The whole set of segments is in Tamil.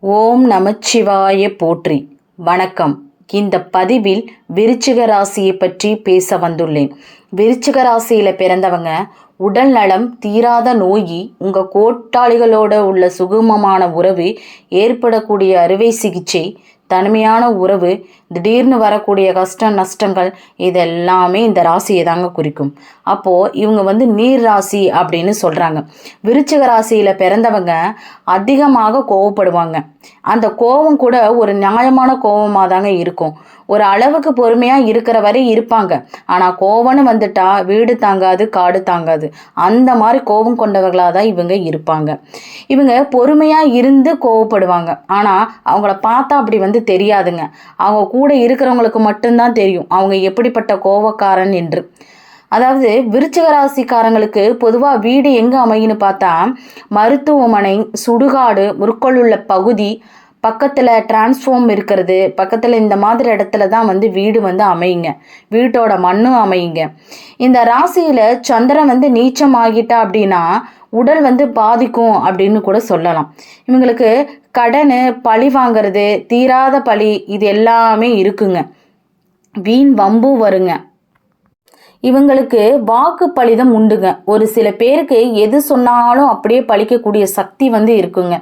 ஓம் நமச்சிவாய போற்றி. வணக்கம். இந்த பதிவில் விருச்சிக ராசியை பற்றி பேச வந்துள்ளேன். விருச்சிக ராசியில் பிறந்தவங்க உடல் நலம், தீராத நோய், உங்கள் கோட்டாளிகளோட உள்ள சுகமமான உறவு, ஏற்படக்கூடிய அறுவை சிகிச்சை, தனிமையான உறவு, திடீர்னு வரக்கூடிய கஷ்ட நஷ்டங்கள், இதெல்லாமே இந்த ராசியை தாங்க குறிக்கும். அப்போது இவங்க நீர் ராசி அப்படின்னு சொல்கிறாங்க. விருச்சிக ராசியில் பிறந்தவங்க அதிகமாக கோவப்படுவாங்க. அந்த கோபம் கூட ஒரு நியாயமான கோபமாக தாங்க இருக்கும். ஒரு அளவுக்கு பொறுமையாக இருக்கிற வரை இருப்பாங்க. ஆனால் கோபம்னு வந்துட்டா வீடு தாங்காது, காடு தாங்காது. அந்த மாதிரி கோபம் கொண்டவர்களாக தான் இவங்க இருப்பாங்க. இவங்க பொறுமையாக இருந்து கோவப்படுவாங்க. ஆனால் அவங்கள பார்த்தா அப்படி தெரியாதுங்க. அவங்க கூட இருக்கிறவங்களுக்கு மட்டும்தான் தெரியும் அவங்க எப்படிப்பட்ட கோபக்காரன் என்று. அதாவது விருச்சிக ராசிக்காரங்களுக்கு பொதுவாக வீடு எங்கே அமையுன்னு பார்த்தா மருத்துவமனை, சுடுகாடு, முற்கொள்ளுள்ள பகுதி, பக்கத்தில் டிரான்ஸ்ஃபார்ம் இருக்கிறது, பக்கத்தில் இந்த மாதிரி இடத்துல தான் வீடு அமையுங்க. வீட்டோட மண்ணும் அமையுங்க. இந்த ராசியில் சந்திரன் நீச்சம் ஆகிட்டா அப்படின்னா உடல் பாதிக்கும் அப்படின்னு கூட சொல்லலாம். இவங்களுக்கு கடன், பழி வாங்கிறது, தீராத பழி, இது எல்லாமே இருக்குங்க. வீண் வம்பு வருங்க. இவங்களுக்கு வாக்கு பலிதம் உண்டுங்க. ஒரு சில பேருக்கு எது சொன்னாலும் அப்படியே பழிக்கக்கூடிய சக்தி இருக்குங்க.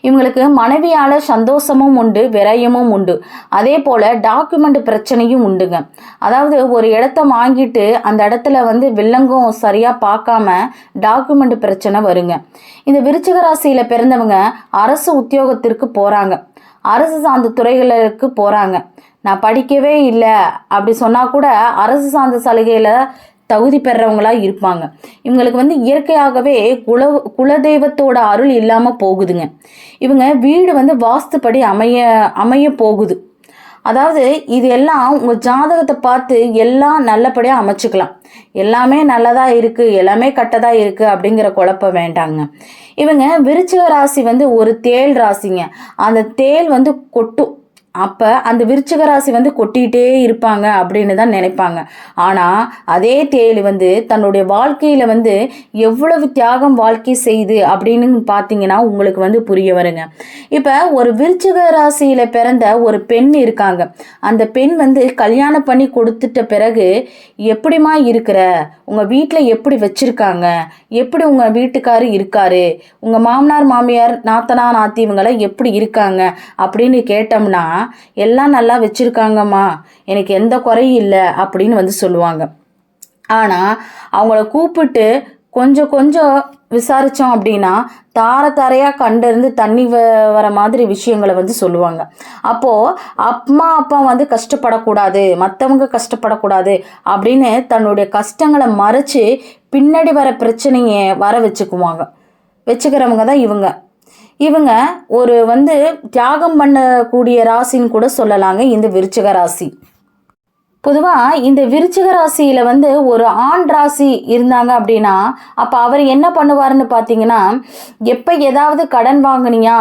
இவங்களுக்கு மனைவியால் சந்தோஷமும் உண்டு, விரயமும் உண்டு. அதே போல் டாக்குமெண்ட் பிரச்சனையும் உண்டுங்க. அதாவது ஒரு இடத்த வாங்கிட்டு அந்த இடத்துல வில்லங்கம் சரியாக பார்க்காம டாக்குமெண்ட் பிரச்சனை வருங்க. இந்த விருச்சிக ராசியில் பிறந்தவங்க அரசு உத்தியோகத்திற்கு போகிறாங்க, அரசு சார்ந்த துறைகளுக்கு போகிறாங்க. நான் படிக்கவே இல்லை அப்படி சொன்னால் கூட அரசு சார்ந்த சலுகையில் தகுதி பெறவங்களாக இருப்பாங்க. இவங்களுக்கு இயற்கையாகவே குலதெய்வத்தோட அருள் இல்லாமல் போகுதுங்க. இவங்க வீடு வாஸ்துப்படி அமைய போகுது. அதாவது இது எல்லாம் உங்கள் ஜாதகத்தை பார்த்து எல்லாம் நல்லபடியாக அமைச்சுக்கலாம். எல்லாமே நல்லதாக இருக்குது, எல்லாமே கட்டதாக இருக்குது அப்படிங்கிற குழப்பம் வேண்டாங்க. இவங்க விருச்சிக ராசி ஒரு தேள் ராசிங்க. அந்த தேள் கொட்டும். அப்போ அந்த விருச்சிக ராசி கொட்டிகிட்டே இருப்பாங்க அப்படின்னு தான் நினைப்பாங்க. ஆனால் அதே தேள் தன்னுடைய வாழ்க்கையில் எவ்வளவு தியாகம் வாழ்க்கை செய்து அப்படின்னு பார்த்தீங்கன்னா உங்களுக்கு புரிய வருங்க. இப்போ ஒரு விருச்சிக ராசியில் பிறந்த ஒரு பெண் இருக்காங்க. அந்த பெண் கல்யாணம் பண்ணி கொடுத்துட்ட பிறகு எப்படிமா இருக்கிற, உங்கள் வீட்டில் எப்படி வச்சுருக்காங்க, எப்படி உங்கள் வீட்டுக்காரர் இருக்காரு, உங்கள் மாமனார் மாமியார் நாத்தனா நாத்தி இவங்களாம் எப்படி இருக்காங்க அப்படின்னு கேட்டோம்னா எல்லாம் நல்லா வச்சுருக்காங்கம்மா, எனக்கு எந்த குறையும் இல்லை அப்படின்னு சொல்லுவாங்க. ஆனால் அவங்கள கூப்பிட்டு கொஞ்சம் கொஞ்சம் விசாரித்தோம் அப்படின்னா தாரையாக கண்டிருந்து தண்ணி வர மாதிரி விஷயங்களை சொல்லுவாங்க. அப்போது அம்மா அப்பா கஷ்டப்படக்கூடாது, மற்றவங்க கஷ்டப்படக்கூடாது அப்படின்னு தன்னுடைய கஷ்டங்களை மறைச்சு பின்னாடி வர பிரச்சனையை வர வச்சுக்கிறவங்க தான் இவங்க. இவங்க ஒரு தியாகம் பண்ணக்கூடிய ராசின்னு கூட சொல்லலாங்க இந்த விருச்சிக ராசி. பொதுவாக இந்த விருச்சிக ராசியில் ஒரு ஆண் ராசி இருந்தாங்க அப்படின்னா அப்போ அவர் என்ன பண்ணுவாருன்னு பார்த்தீங்கன்னா, எப்போ ஏதாவது கடன் வாங்கினியா,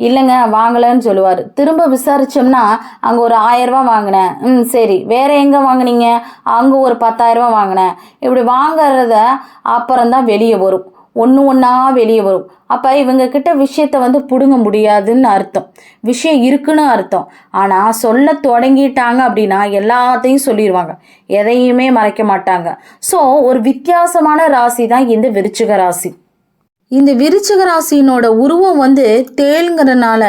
இல்லைங்க வாங்கலைன்னு சொல்லுவார். திரும்ப விசாரித்தோம்னா அங்கே ஒரு 1000 ரூபா வாங்கினேன், சரி வேறு எங்கே வாங்கினீங்க, அங்கே ஒரு 10,000 ரூபா வாங்கினேன், இப்படி வாங்கிறத அப்புறம்தான் வெளியே வரும், ஒன்றா வெளியே வரும். அப்போ இவங்க கிட்ட விஷயத்தை பிடுங்க முடியாதுன்னு அர்த்தம், விஷயம் இருக்குன்னு அர்த்தம். ஆனால் சொல்ல தொடங்கிட்டாங்க அப்படின்னா எல்லாத்தையும் சொல்லிடுவாங்க, எதையுமே மறைக்க மாட்டாங்க. ஸோ ஒரு வித்தியாசமான ராசி தான் இந்த விருச்சிக ராசி. இந்த விருச்சிக ராசியினோட உருவம் தேளுங்கிறதுனால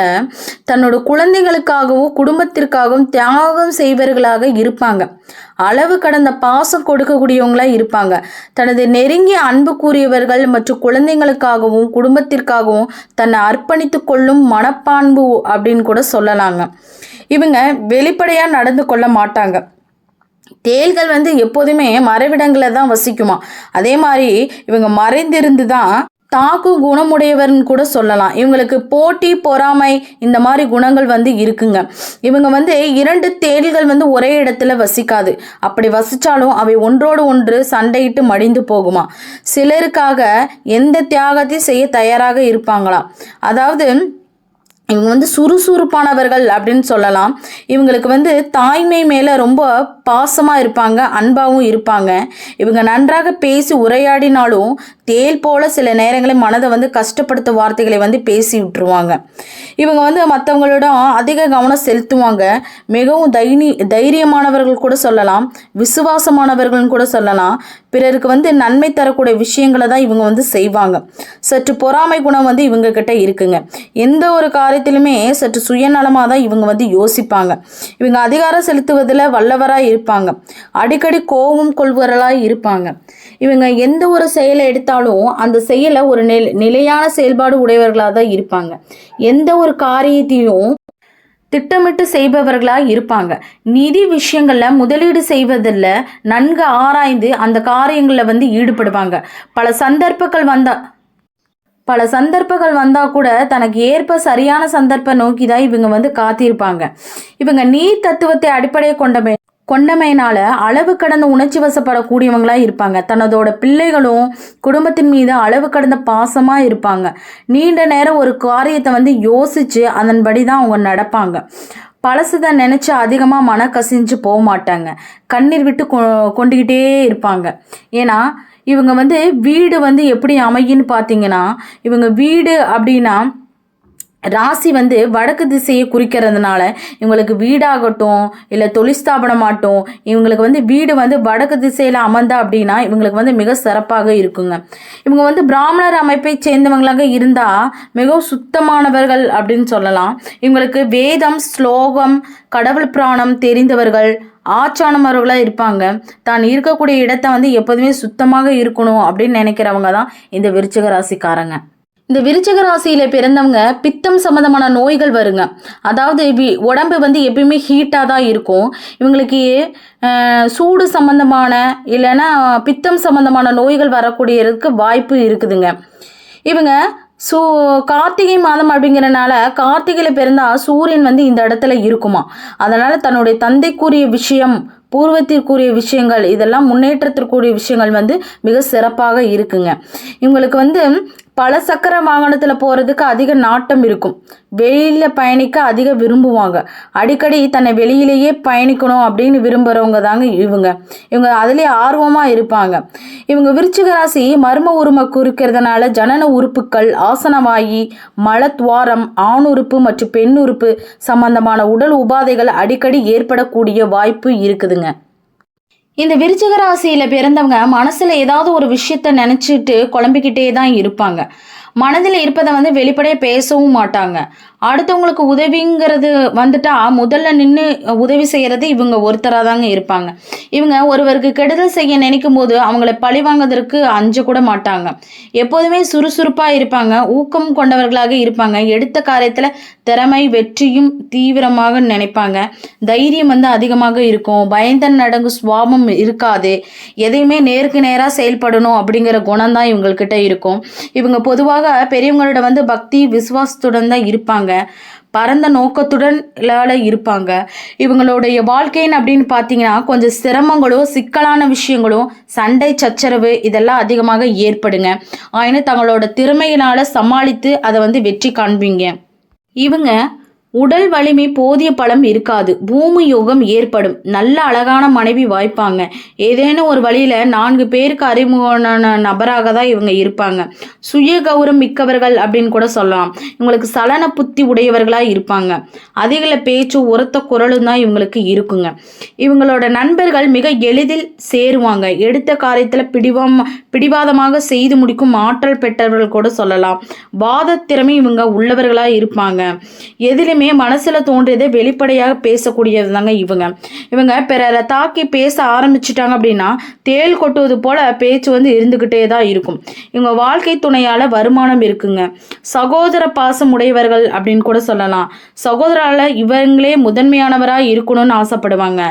தன்னோட குழந்தைகளுக்காகவும் குடும்பத்திற்காகவும் தியாகம் செய்வர்களாக இருப்பாங்க. அளவு கடந்த பாசம் கொடுக்கக்கூடியவங்களாக இருப்பாங்க. தனது நெருங்கிய அன்புக்குரியவர்கள் மற்றும் குழந்தைங்களுக்காகவும் குடும்பத்திற்காகவும் தன்னை அர்ப்பணித்து கொள்ளும் மனப்பான்பு அப்படின்னு கூட சொல்லலாங்க. இவங்க வெளிப்படையாக நடந்து கொள்ள மாட்டாங்க. தேள்கள் எப்போதுமே மறைவிடங்களில் தான் வசிக்குமா. அதே மாதிரி இவங்க மறைந்திருந்து தான் தாக்கு குணமுடையவர்னு கூட சொல்லலாம். இவங்களுக்கு போட்டி, பொறாமை, இந்த மாதிரி குணங்கள் இருக்குங்க. இவங்க 2 தேள்கள் ஒரே இடத்துல வசிக்காது. அப்படி வசித்தாலும் அவை ஒன்றோடு ஒன்று சண்டையிட்டு மடிந்து போகுமா. சிலருக்காக எந்த தியாகத்தையும் செய்ய தயாராக இருப்பாங்களாம். அதாவது இவங்க வந்து சுறுசுறுப்பானவர்கள் அப்படின்னு சொல்லலாம். இவங்களுக்கு வந்து தாய்மை மேலே ரொம்ப பாசமாக இருப்பாங்க, அன்பாகவும் இருப்பாங்க. இவங்க நன்றாக பேசி உரையாடினாலும் தேல் போல சில நேரங்களில் மனதை வந்து கஷ்டப்படுத்த வார்த்தைகளை வந்து பேசி விட்டுருவாங்க. இவங்க வந்து மற்றவங்களிடம் அதிக கவனம் செலுத்துவாங்க. மிகவும் தைரியமானவர்கள் கூட சொல்லலாம், விசுவாசமானவர்கள்னு கூட சொல்லலாம். பிறருக்கு வந்து நன்மை தரக்கூடிய விஷயங்களை தான் இவங்க வந்து செய்வாங்க. சற்று பொறாமை குணம் வந்து இவங்க கிட்ட இருக்குங்க. எந்த ஒரு காரியத்திலுமே சற்று சுயநலமாக தான் இவங்க வந்து யோசிப்பாங்க. இவங்க அதிகாரம் செலுத்துவதில் வல்லவராக இருப்பாங்க. அடிக்கடி கோபம் கொள்வர்களாக இருப்பாங்க. இவங்க எந்த ஒரு செயலை எடுத்தாலும் அந்த செயலை ஒரு நிலையான செயல்பாடு உடையவர்களாக தான் இருப்பாங்க. எந்த ஒரு காரியத்தையும் திட்டமிட்டு செய்பவர்களாக இருப்பாங்க. நிதி விஷயங்களில் முதலீடு செய்வதில் நன்கு ஆராய்ந்து அந்த காரியங்களில் வந்து ஈடுபடுவாங்க. பல சந்தர்ப்பங்கள் வந்தால் கூட தனக்கு ஏற்ப சரியான சந்தர்ப்பம் நோக்கி தான் இவங்க வந்து காத்திருப்பாங்க. இவங்க நீர் தத்துவத்தை அடிப்படையை கொண்டமையினால அளவு கடந்த உணர்ச்சி வசப்படக்கூடியவங்களாக இருப்பாங்க. தன்னதோட பிள்ளைகளும் குடும்பத்தின் மீது அளவு கடந்த பாசமாக இருப்பாங்க. நீண்ட நேரம் ஒரு காரியத்தை வந்து யோசித்து அதன்படி தான் அவங்க நடப்பாங்க. பழசுதை நினச்சி அதிகமாக மன கசிஞ்சு போக மாட்டாங்க. கண்ணீர் விட்டு கொண்டுக்கிட்டே இருப்பாங்க. ஏன்னா இவங்க வந்து வீடு வந்து எப்படி அமையுன்னு பார்த்தீங்கன்னா, இவங்க வீடு அப்படின்னா ராசி வந்து வடக்கு திசையை குறிக்கிறதுனால இவங்களுக்கு வீடாகட்டும் இல்லை தொழிற்ஸ்தாபனமாகட்டும், இவங்களுக்கு வந்து வீடு வந்து வடக்கு திசையில் அமர்ந்தா அப்படின்னா இவங்களுக்கு வந்து மிக சிறப்பாக இருக்குங்க. இவங்க வந்து பிராமணர் அமைப்பை சேர்ந்தவங்களாக இருந்தால் மிகவும் சுத்தமானவர்கள் அப்படின்னு சொல்லலாம். இவங்களுக்கு வேதம், ஸ்லோகம், கடவுள் புராணம் தெரிந்தவர்கள், ஆச்சானவர்களாக இருப்பாங்க. தான் இருக்கக்கூடிய இடத்த வந்து எப்போதுமே சுத்தமாக இருக்கணும் அப்படின்னு நினைக்கிறவங்க தான் இந்த விருச்சிக ராசிக்காரங்க. இந்த விருச்சிக ராசியில் பிறந்தவங்க பித்தம் சம்மந்தமான நோய்கள் வருங்க. அதாவது உடம்பு வந்து எப்பயுமே ஹீட்டாக தான் இருக்கும். இவங்களுக்கு சூடு சம்மந்தமான இல்லைன்னா பித்தம் சம்மந்தமான நோய்கள் வரக்கூடியதுக்கு வாய்ப்பு இருக்குதுங்க. இவங்க கார்த்திகை மாதம் அப்படிங்கிறனால கார்த்திகையில் பிறந்தால் சூரியன் வந்து இந்த இடத்துல இருக்குமா. அதனால் தன்னுடைய தந்தைக்குரிய விஷயம், பூர்வத்திற்குரிய விஷயங்கள், இதெல்லாம் முன்னேற்றத்திற்குரிய விஷயங்கள் வந்து மிக சிறப்பாக இருக்குங்க. இவங்களுக்கு வந்து பல சக்கர வாகனத்தில் போகிறதுக்கு அதிக நாட்டம் இருக்கும். வெளியில் பயணிக்க அதிக விரும்புவாங்க. அடிக்கடி தன்னை வெளியிலேயே பயணிக்கணும் அப்படின்னு விரும்புகிறவங்க தாங்க இவங்க அதுலேயே ஆர்வமாக இருப்பாங்க. இவங்க விருச்சிக ராசி மர்ம உரிமை குறிக்கிறதுனால ஜனன உறுப்புகள், ஆசனவாயி, மலத்வாரம், ஆண் உறுப்பு மற்றும் பெண் உறுப்பு சம்பந்தமான உடல் உபாதைகள் அடிக்கடி ஏற்படக்கூடிய வாய்ப்பு இருக்குதுங்க. இந்த விருச்சிக ராசியில் பிறந்தவங்க மனசில் ஏதாவது ஒரு விஷயத்த நினச்சிட்டு குழம்பிக்கிட்டே தான் இருப்பாங்க. மனதில் இருப்பதை வந்து வெளிப்படையாக பேசவும் மாட்டாங்க. அடுத்தவங்களுக்கு உதவிங்கிறது வந்துட்டா முதல்ல நின்று உதவி செய்கிறது இவங்க ஒருத்தராக தாங்க இருப்பாங்க. இவங்க ஒருவருக்கு கெடுதல் செய்ய நினைக்கும் போது அவங்கள பழி வாங்குவதற்கு அஞ்ச கூட மாட்டாங்க. எப்போதுமே சுறுசுறுப்பாக இருப்பாங்க, ஊக்கம் கொண்டவர்களாக இருப்பாங்க. எடுத்த காரியத்தில் திறமை, வெற்றியும் தீவிரமாக நினைப்பாங்க. தைரியம் வந்து அதிகமாக இருக்கும். பயந்த நடங்கு சுவாபம் இருக்காது. எதையுமே நேருக்கு நேராக செயல்படணும் அப்படிங்கிற குணம் தான் இவங்கக்கிட்ட இருக்கும். இவங்க பொதுவாக பெரியவங்களோட வந்து பக்தி, விசுவாசத்துடன் தான் இருப்பாங்க. பரந்த நோக்கத்துடன் இருப்பாங்க. இவங்களுடைய வாழ்க்கைன்னு அப்படின்னு பார்த்தீங்கன்னா கொஞ்சம் சிரமங்களோ, சிக்கலான விஷயங்களோ, சண்டை சச்சரவு இதெல்லாம் அதிகமாக ஏற்படுங்க. ஆனால் தங்களோட திறமையினால சமாளித்து அதை வந்து வெற்றி காண்பீங்க. இவங்க உடல் வலிமை போதிய பலம் இருக்காது. பூமி யோகம் ஏற்படும். நல்ல அழகான மனைவி வாய்ப்பாங்க. ஏதேனும் ஒரு வழியில் 4 பேருக்கு அறிமுகமான நபராக தான் இவங்க இருப்பாங்க. சுய கௌரவம் மிக்கவர்கள் அப்படின்னு கூட சொல்லலாம். இவங்களுக்கு சலன புத்தி உடையவர்களாக இருப்பாங்க. அதிகள பேச்சு, உரத்த குரலும் தான் இவங்களுக்கு இருக்குங்க. இவங்களோட நண்பர்கள் மிக எளிதில் சேருவாங்க. எடுத்த காரியத்தில் பிடிவாதமாக செய்து முடிக்கும் ஆற்றல் பெற்றவர்கள் கூட சொல்லலாம். வாத திறமை இவங்க உள்ளவர்களாக இருப்பாங்க. எதிலுமே மனசுல தோன்றியதை வெளிப்படையாக பேசக்கூடியது தாங்க இவங்க பிறரை தாக்கி பேச ஆரம்பிச்சுட்டாங்க அப்படின்னா தேள் கொட்டுவது போல பேச்சு வந்து இருந்துகிட்டே தான் இருக்கும். இவங்க வாழ்க்கை துணையால வருமானம் இருக்குங்க. சகோதர பாசம் உடையவர்கள் அப்படின்னு கூட சொல்லலாம். சகோதரால இவங்களே முதன்மையானவராக இருக்கணும்னு ஆசைப்படுவாங்க.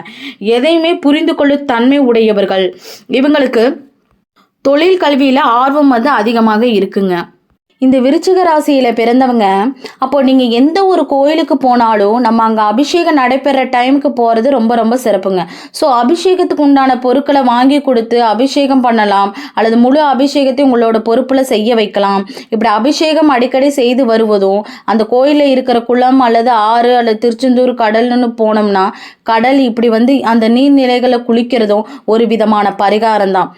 எதையுமே புரிந்து கொள்ளும் தன்மை உடையவர்கள். இவங்களுக்கு தொழில் கல்வியில ஆர்வம் வந்து அதிகமாக இருக்குங்க. இந்த விருச்சிக ராசியில் பிறந்தவங்க அப்போ நீங்கள் எந்த ஒரு கோயிலுக்கு போனாலும் நம்ம அங்கே அபிஷேகம் நடைபெற டைமுக்கு போகிறது ரொம்ப ரொம்ப சிறப்புங்க. ஸோ அபிஷேகத்துக்கு உண்டான பொருட்களை வாங்கி கொடுத்து அபிஷேகம் பண்ணலாம், அல்லது முழு அபிஷேகத்தையும் உங்களோட பொறுப்பில் செய்ய வைக்கலாம். இப்படி அபிஷேகம் அடிக்கடி செய்து வருவதும், அந்த கோயிலில் இருக்கிற குளம் அல்லது ஆறு அல்லது திருச்செந்தூர் கடல்னு போனோம்னா கடல் இப்படி அந்த நீர்நிலைகளை குளிக்கிறதும் ஒரு விதமான பரிகாரம் தான்.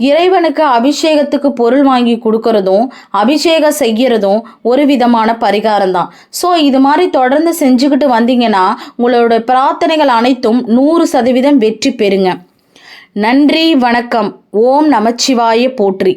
இறைவனுக்கு அபிஷேகத்துக்கு பொருள் வாங்கி கொடுக்கறதும் அபிஷேகம் செய்யறதும் ஒரு விதமான பரிகாரம் தான். ஸோ இது மாதிரி தொடர்ந்து செஞ்சுக்கிட்டு வந்தீங்கன்னா உங்களோட பிரார்த்தனைகள் அனைத்தும் 100% வெற்றி பெறுங்க. நன்றி, வணக்கம். ஓம் நமச்சிவாய போற்றி.